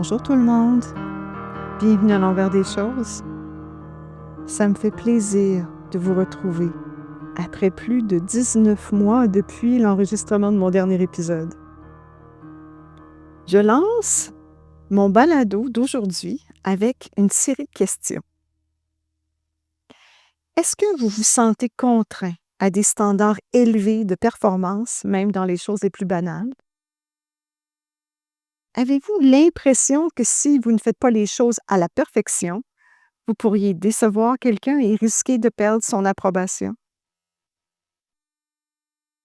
Bonjour tout le monde, bienvenue à l'envers des choses. Ça me fait plaisir de vous retrouver après plus de 19 mois depuis l'enregistrement de mon dernier épisode. Je lance mon balado d'aujourd'hui avec une série de questions. Est-ce que vous vous sentez contraint à des standards élevés de performance, même dans les choses les plus banales? Avez-vous l'impression que si vous ne faites pas les choses à la perfection, vous pourriez décevoir quelqu'un et risquer de perdre son approbation?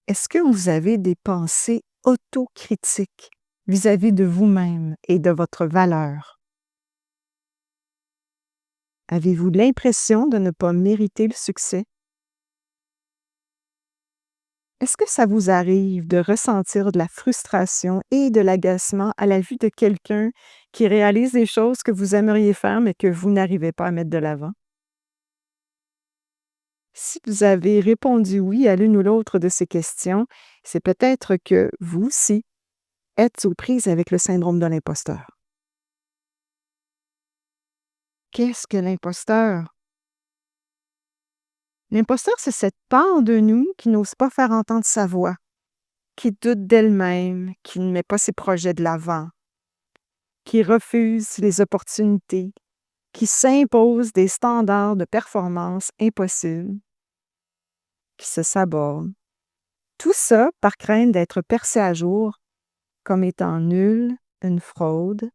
Est-ce que vous avez des pensées autocritiques vis-à-vis de vous-même et de votre valeur? Avez-vous l'impression de ne pas mériter le succès? Est-ce que ça vous arrive de ressentir de la frustration et de l'agacement à la vue de quelqu'un qui réalise des choses que vous aimeriez faire mais que vous n'arrivez pas à mettre de l'avant? Si vous avez répondu oui à l'une ou l'autre de ces questions, c'est peut-être que vous aussi êtes aux prises avec le syndrome de l'imposteur. Qu'est-ce que l'imposteur? L'imposteur, c'est cette part de nous qui n'ose pas faire entendre sa voix, qui doute d'elle-même, qui ne met pas ses projets de l'avant, qui refuse les opportunités, qui s'impose des standards de performance impossibles, qui se saborde. Tout ça par crainte d'être percé à jour comme étant nul, une fraude,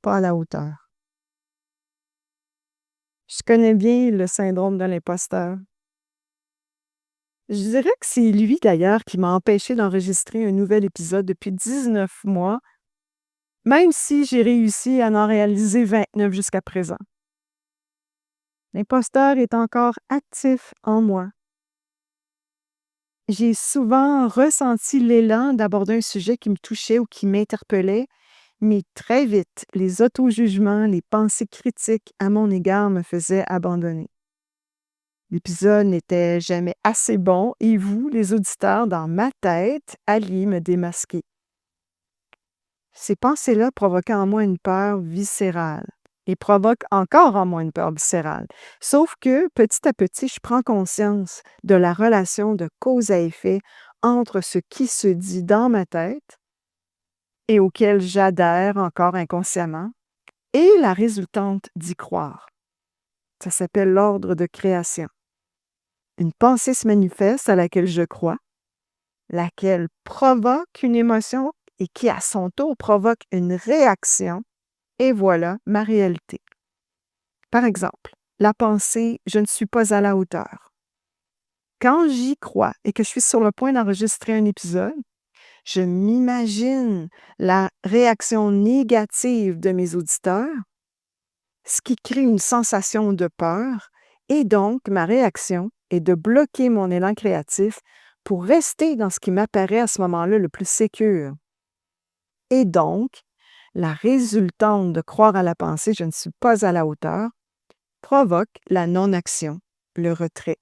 pas à la hauteur. Je connais bien le syndrome de l'imposteur. Je dirais que c'est lui d'ailleurs qui m'a empêché d'enregistrer un nouvel épisode depuis 19 mois, même si j'ai réussi à en réaliser 29 jusqu'à présent. L'imposteur est encore actif en moi. J'ai souvent ressenti l'élan d'aborder un sujet qui me touchait ou qui m'interpellait, mais très vite, les auto-jugements, les pensées critiques à mon égard me faisaient abandonner. L'épisode n'était jamais assez bon et vous, les auditeurs, dans ma tête, alliez me démasquer. Ces pensées-là provoquaient en moi une peur viscérale et provoquent encore en moi une peur viscérale. Sauf que, petit à petit, je prends conscience de la relation de cause à effet entre ce qui se dit dans ma tête et auquel j'adhère encore inconsciemment et la résultante d'y croire. Ça s'appelle l'ordre de création. Une pensée se manifeste à laquelle je crois, laquelle provoque une émotion et qui, à son tour, provoque une réaction. Et voilà ma réalité. Par exemple, la pensée « je ne suis pas à la hauteur ». Quand j'y crois et que je suis sur le point d'enregistrer un épisode, je m'imagine la réaction négative de mes auditeurs, ce qui crée une sensation de peur, et donc ma réaction est de bloquer mon élan créatif pour rester dans ce qui m'apparaît à ce moment-là le plus sécure. Et donc, la résultante de croire à la pensée « je ne suis pas à la hauteur » provoque la non-action, le retrait.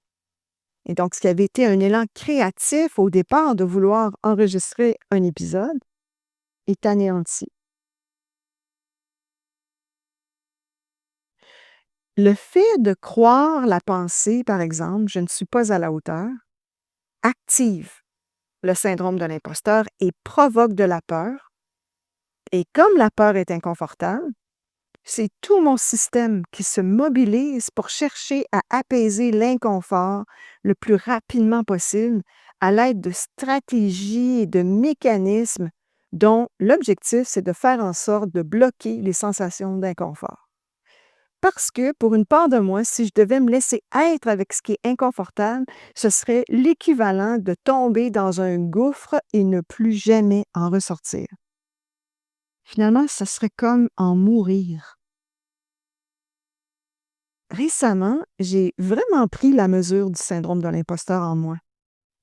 Et donc, ce qui avait été un élan créatif au départ de vouloir enregistrer un épisode est anéanti. Le fait de croire la pensée, par exemple, « je ne suis pas à la hauteur », active le syndrome de l'imposteur et provoque de la peur. Et comme la peur est inconfortable, c'est tout mon système qui se mobilise pour chercher à apaiser l'inconfort le plus rapidement possible à l'aide de stratégies et de mécanismes dont l'objectif, c'est de faire en sorte de bloquer les sensations d'inconfort. Parce que pour une part de moi, si je devais me laisser être avec ce qui est inconfortable, ce serait l'équivalent de tomber dans un gouffre et ne plus jamais en ressortir. Finalement, ça serait comme en mourir. Récemment, j'ai vraiment pris la mesure du syndrome de l'imposteur en moi.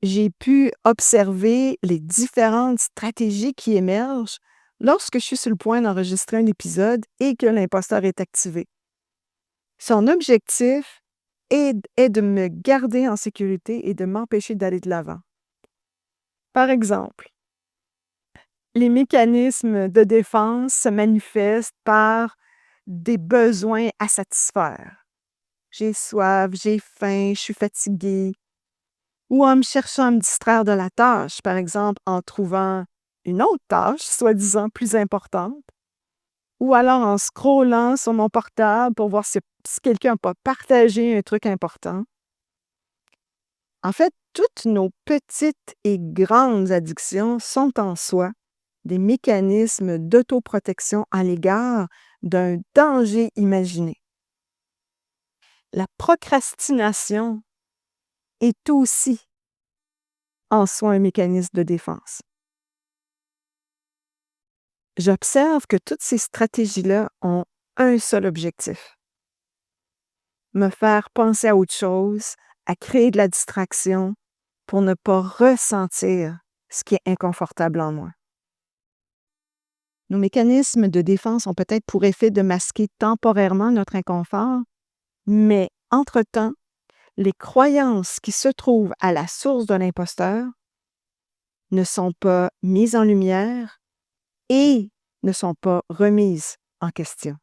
J'ai pu observer les différentes stratégies qui émergent lorsque je suis sur le point d'enregistrer un épisode et que l'imposteur est activé. Son objectif est de me garder en sécurité et de m'empêcher d'aller de l'avant. Par exemple, Les mécanismes de défense se manifestent par des besoins à satisfaire. J'ai soif, j'ai faim, je suis fatiguée. Ou en me cherchant à me distraire de la tâche, par exemple en trouvant une autre tâche, soi-disant plus importante. Ou alors en scrollant sur mon portable pour voir si quelqu'un n'a pas partagé un truc important. En fait, toutes nos petites et grandes addictions sont en soi des mécanismes d'autoprotection à l'égard d'un danger imaginé. La procrastination est aussi en soi un mécanisme de défense. J'observe que toutes ces stratégies-là ont un seul objectif: me faire penser à autre chose, à créer de la distraction pour ne pas ressentir ce qui est inconfortable en moi. Nos mécanismes de défense ont peut-être pour effet de masquer temporairement notre inconfort, mais entre-temps, les croyances qui se trouvent à la source de l'imposteur ne sont pas mises en lumière et ne sont pas remises en question.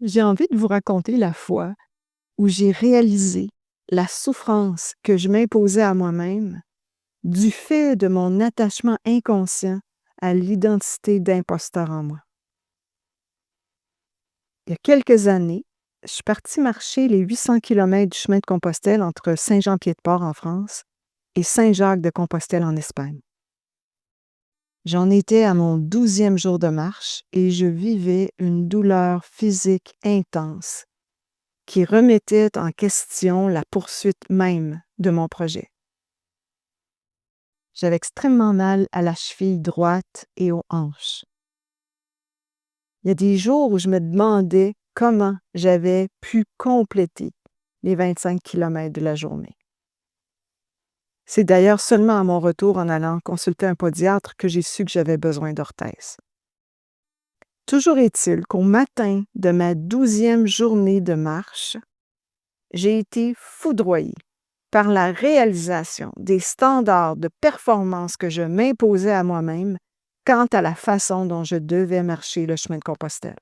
J'ai envie de vous raconter la fois où j'ai réalisé la souffrance que je m'imposais à moi-même du fait de mon attachement inconscient à l'identité d'imposteur en moi. Il y a quelques années, je suis partie marcher les 800 km du chemin de Compostelle entre Saint-Jean-Pied-de-Port en France et Saint-Jacques-de-Compostelle en Espagne. J'en étais à mon 12e jour de marche et je vivais une douleur physique intense qui remettait en question la poursuite même de mon projet. J'avais extrêmement mal à la cheville droite et aux hanches. Il y a des jours où je me demandais comment j'avais pu compléter les 25 km de la journée. C'est d'ailleurs seulement à mon retour en allant consulter un podiatre que j'ai su que j'avais besoin d'orthèse. Toujours est-il qu'au matin de ma 12e journée de marche, j'ai été foudroyée par la réalisation des standards de performance que je m'imposais à moi-même quant à la façon dont je devais marcher le chemin de Compostelle.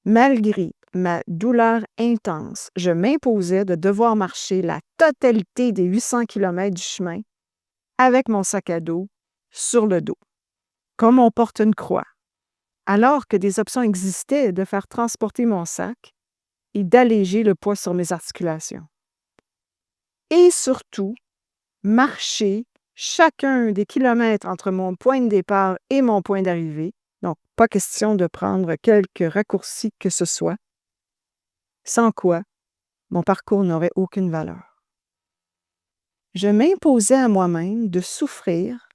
Malgré ma douleur intense, je m'imposais de devoir marcher la totalité des 800 km du chemin avec mon sac à dos sur le dos, comme on porte une croix, alors que des options existaient de faire transporter mon sac et d'alléger le poids sur mes articulations. Et surtout, marcher chacun des kilomètres entre mon point de départ et mon point d'arrivée, donc pas question de prendre quelques raccourcis que ce soit, sans quoi mon parcours n'aurait aucune valeur. Je m'imposais à moi-même de souffrir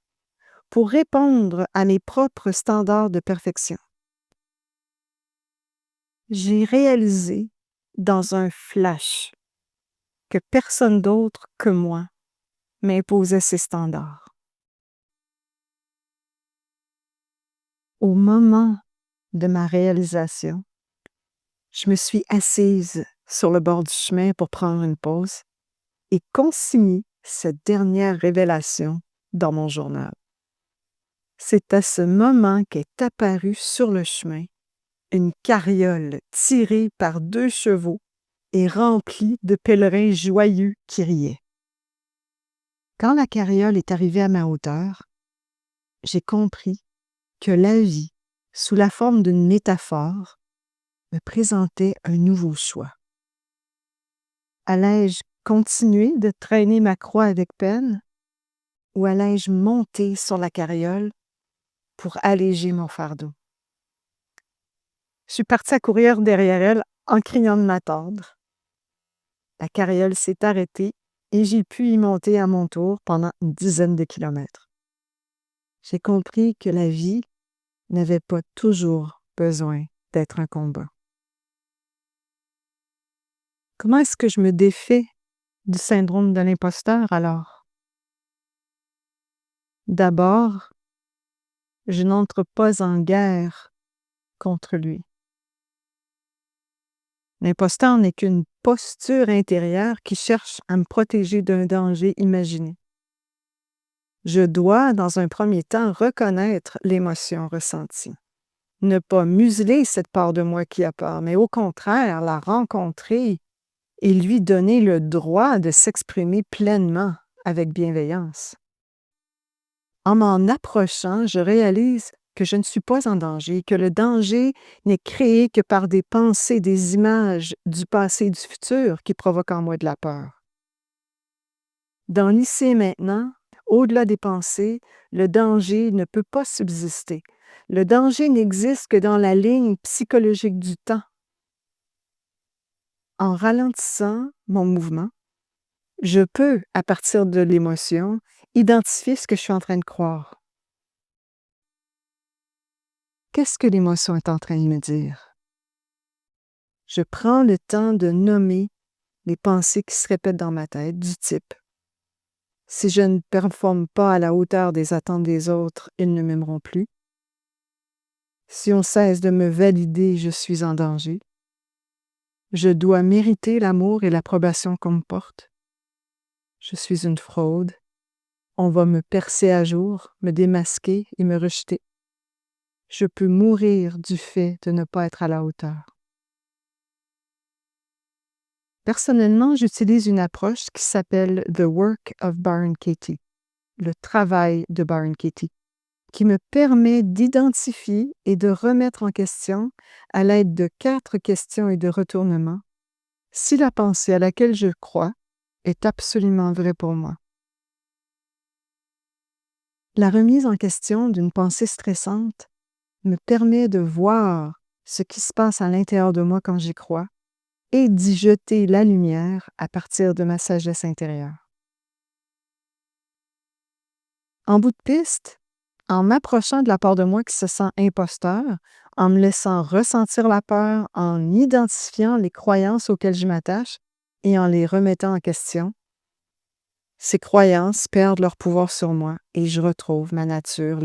pour répondre à mes propres standards de perfection. J'ai réalisé dans un flash que personne d'autre que moi m'imposait ces standards. Au moment de ma réalisation, je me suis assise sur le bord du chemin pour prendre une pause et consigner cette dernière révélation dans mon journal. C'est à ce moment qu'est apparue sur le chemin une carriole tirée par 2 chevaux et remplie de pèlerins joyeux qui riaient. Quand la carriole est arrivée à ma hauteur, j'ai compris que la vie, sous la forme d'une métaphore, me présentait un nouveau choix. Allais-je continuer de traîner ma croix avec peine ou allais-je monter sur la carriole pour alléger mon fardeau? Je suis partie à courir derrière elle en criant de m'attendre. La carriole s'est arrêtée et j'ai pu y monter à mon tour pendant une dizaine de kilomètres. J'ai compris que la vie n'avait pas toujours besoin d'être un combat. Comment est-ce que je me défais du syndrome de l'imposteur alors? D'abord, je n'entre pas en guerre contre lui. L'imposteur n'est qu'une posture intérieure qui cherche à me protéger d'un danger imaginé. Je dois, dans un premier temps, reconnaître l'émotion ressentie. Ne pas museler cette part de moi qui a peur, mais au contraire, la rencontrer et lui donner le droit de s'exprimer pleinement avec bienveillance. En m'en approchant, je réalise que je ne suis pas en danger, que le danger n'est créé que par des pensées, des images du passé et du futur qui provoquent en moi de la peur. Dans l'ici et maintenant, au-delà des pensées, le danger ne peut pas subsister. Le danger n'existe que dans la ligne psychologique du temps. En ralentissant mon mouvement, je peux, à partir de l'émotion, identifier ce que je suis en train de croire. Qu'est-ce que l'émotion est en train de me dire? Je prends le temps de nommer les pensées qui se répètent dans ma tête du type: si je ne performe pas à la hauteur des attentes des autres, ils ne m'aimeront plus. Si on cesse de me valider, je suis en danger. Je dois mériter l'amour et l'approbation qu'on me porte. Je suis une fraude. On va me percer à jour, me démasquer et me rejeter. Je peux mourir du fait de ne pas être à la hauteur. Personnellement, j'utilise une approche qui s'appelle The Work of Byron Katie, le travail de Byron Katie, qui me permet d'identifier et de remettre en question, à l'aide de 4 questions et de retournements, si la pensée à laquelle je crois est absolument vraie pour moi. La remise en question d'une pensée stressante me permet de voir ce qui se passe à l'intérieur de moi quand j'y crois et d'y jeter la lumière à partir de ma sagesse intérieure. En bout de piste, en m'approchant de la part de moi qui se sent imposteur, en me laissant ressentir la peur, en identifiant les croyances auxquelles je m'attache et en les remettant en question, ces croyances perdent leur pouvoir sur moi et je retrouve ma nature